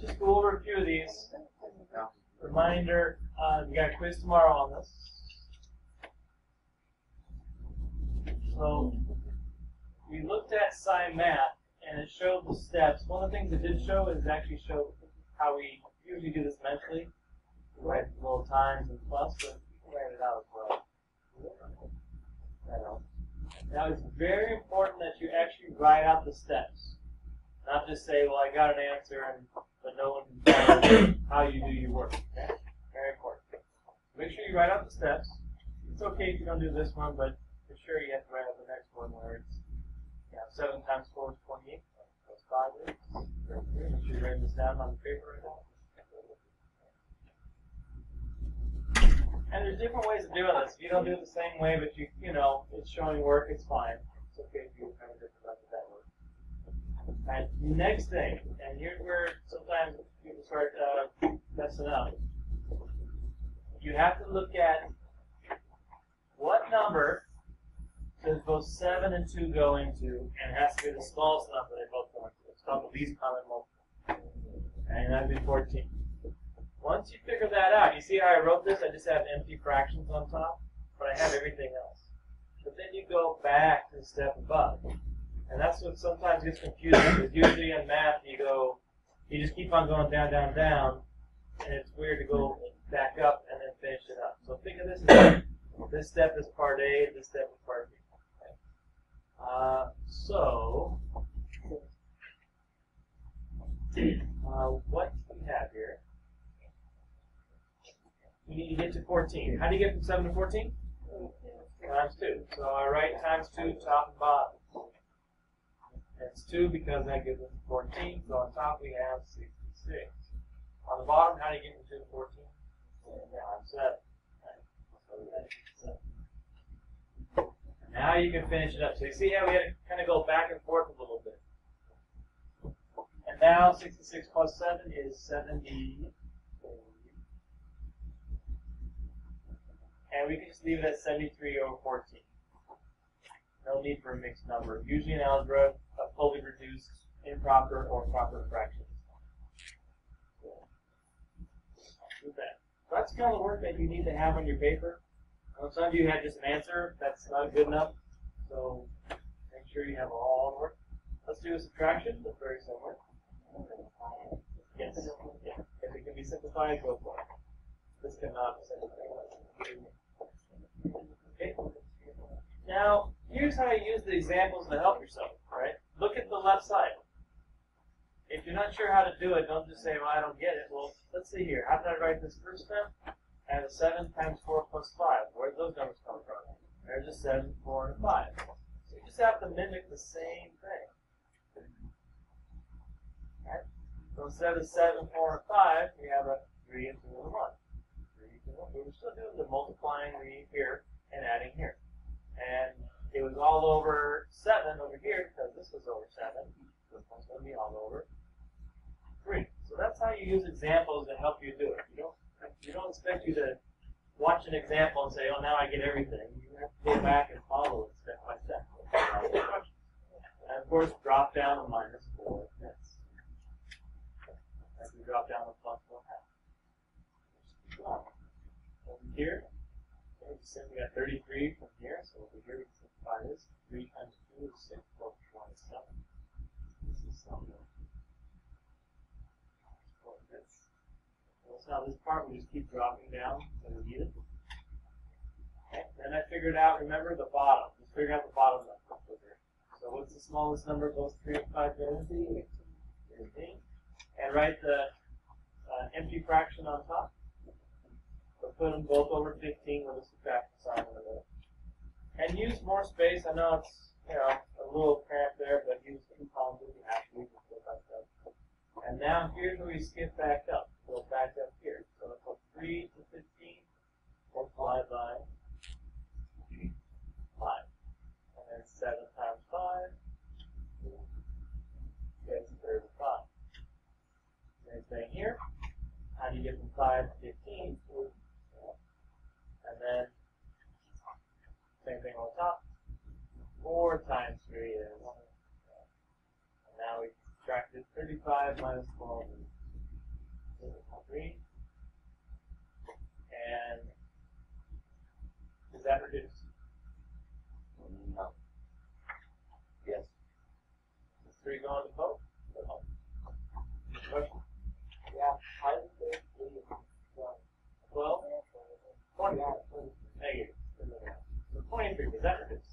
just go over a few of these. Reminder, we got a quiz tomorrow on this. So we looked at SciMath, and it showed the steps. One of the things it did show is actually show how we usually do this mentally. We write little times and plus, but we can write it out as well. Now it's very important that you actually write out the steps. Not just say, well, I got an answer, but no one can tell how you do your work. Okay? Very important. Make sure you write out the steps. It's okay if you don't do this one, but for sure you have to write out the next one where it's 7 times 4 is 28. That's 5 is. Make sure you write this down on the paper right now. And there's different ways of doing this. If you don't do it the same way, but you know, it's showing work, it's fine. It's okay if you kind of different method that works. And next thing, and here's where sometimes people start messing up. You have to look at what number does both 7 and 2 go into, and it has to be the smallest number they both go into. It's called the least common multiple. And that'd be 14. Once you figure that out, you see how I wrote this? I just have empty fractions on top, but I have everything else. But then you go back to the step above. And that's what sometimes gets confusing, because usually in math you just keep on going down, down, down, and it's weird to go back up and then finish it up. So think of this as this step is part A, this step is part B. What do we have here? We need to get to 14. How do you get from 7 to 14? Times 2. So I write times 2 top and bottom. It's 2 because that gives us 14. So on top we have 66. On the bottom, how do you get from 2 to 14? Times 7. Now you can finish it up. So you see how we had to kind of go back and forth a little bit. And now 66 plus 7 is 70. And we can just leave it at 73 over 14. No need for a mixed number. Usually in algebra, a fully reduced, improper, or proper fraction. Do that. So that's kind of the work that you need to have on your paper. Some of you had just an answer. That's not good enough. So make sure you have all the work. Let's do a subtraction. That's very similar. Yes. Yeah. If it can be simplified, go for it. This cannot be simplified. Okay. Now, here's how you use the examples to help yourself, right? Look at the left side. If you're not sure how to do it, don't just say, well, I don't get it. Well, let's see here. How did I write this first step? I have a 7 times 4 plus 5. Where did those numbers come from? There's a 7, 4, and 5. So you just have to mimic the same thing. Right? So instead of 7, 4, and 5, we have a 3 and 2 and 1. 3 and 1. We were still doing the multiplying here and adding here. And it was all over 7 over here because this was over 7. This one's going to be all over 3. So that's how you use examples to help you do it. You don't expect you to watch an example and say, oh, now I get everything. You have to go back and follow it step by step. And of course, drop down to minus 4 tenths. As we drop down to plus 1 half. Over here, we got 33 from here, so over here we can simplify this. 3 times 2 is 6, plus 1 is 7. This is something. Now this part we just keep dropping down until we need it. Okay. Then I figured out, remember the bottom. Just figure out the bottom number. So what's the smallest number of those 3 and 5 go into? 15. And write the empty fraction on top. So put them both over 15 with a subtraction sign in the middle. And use more space. I know it's a little cramped there, but use 2 columns if you have to. And now here's where we skip back up. Go back up here. So let's go 3 to 15 multiplied by 5. And then 7 times 5 gets 35. Same thing here. How do you get from 5 to 15? And then same thing on top. 4 times 3 is. And now we subtracted 35 minus 12 is 23. And is that reduced? No. Yes. Is 3 going to both? No. Question? Yeah. I think 12? 20. Negative. So 23, is that reduced?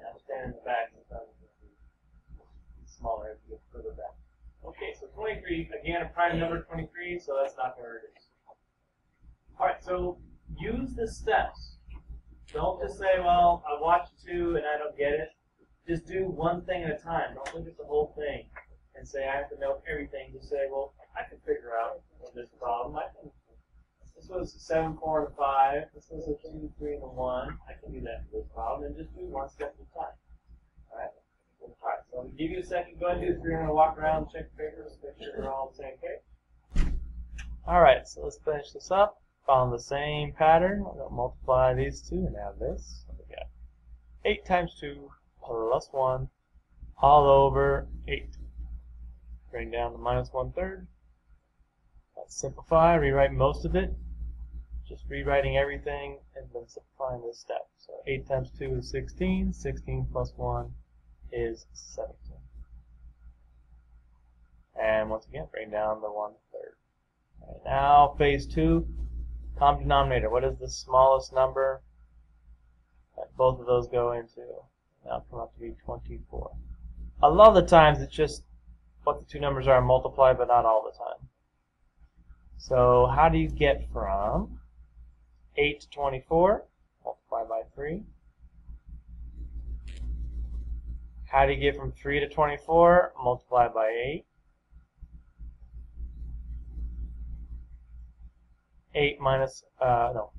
Now stand in the back and sometimes it's smaller as you get further back. Okay, so 23, again, a prime number 23, so that's not going to reduce. Alright, so use the steps. Don't just say, well, I watched 2 and I don't get it. Just do one thing at a time. Don't look at the whole thing and say, I have to know everything. Just say, well, I can figure out this problem. This was 7, 4, and 5. This was a 2, 3, and a 1. I can do that for this problem, and just do one step at a time. Alright? Alright, so I'll give you a second. Go ahead and do 3. I'm going to walk around and check the papers, make sure they're all on the same page. Alright, so let's finish this up. Follow the same pattern. I'm going to multiply these two and have this. So we got 8 times 2 plus 1 all over 8. Bring down to minus 1/3. Let's simplify, rewrite most of it. Just rewriting everything and then simplifying this step. So 8 times 2 is 16. 16 plus 1 is 17. And once again, bring down the 1/3. Right, now, phase 2, common denominator. What is the smallest number that both of those go into? Now come up to be 24. A lot of the times it's just what the two numbers are multiplied, but not all the time. So how do you get from 8 to 24? Multiply by 3. How do you get from 3 to 24? Multiply by 8.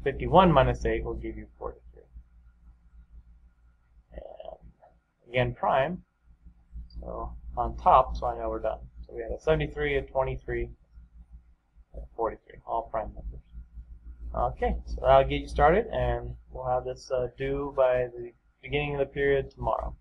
51 minus 8 will give you 43. And again, prime. So on top, so I know we're done. So we had a 73, a 23, and a 43, all prime numbers. Okay, so that'll get you started, and we'll have this due by the beginning of the period tomorrow.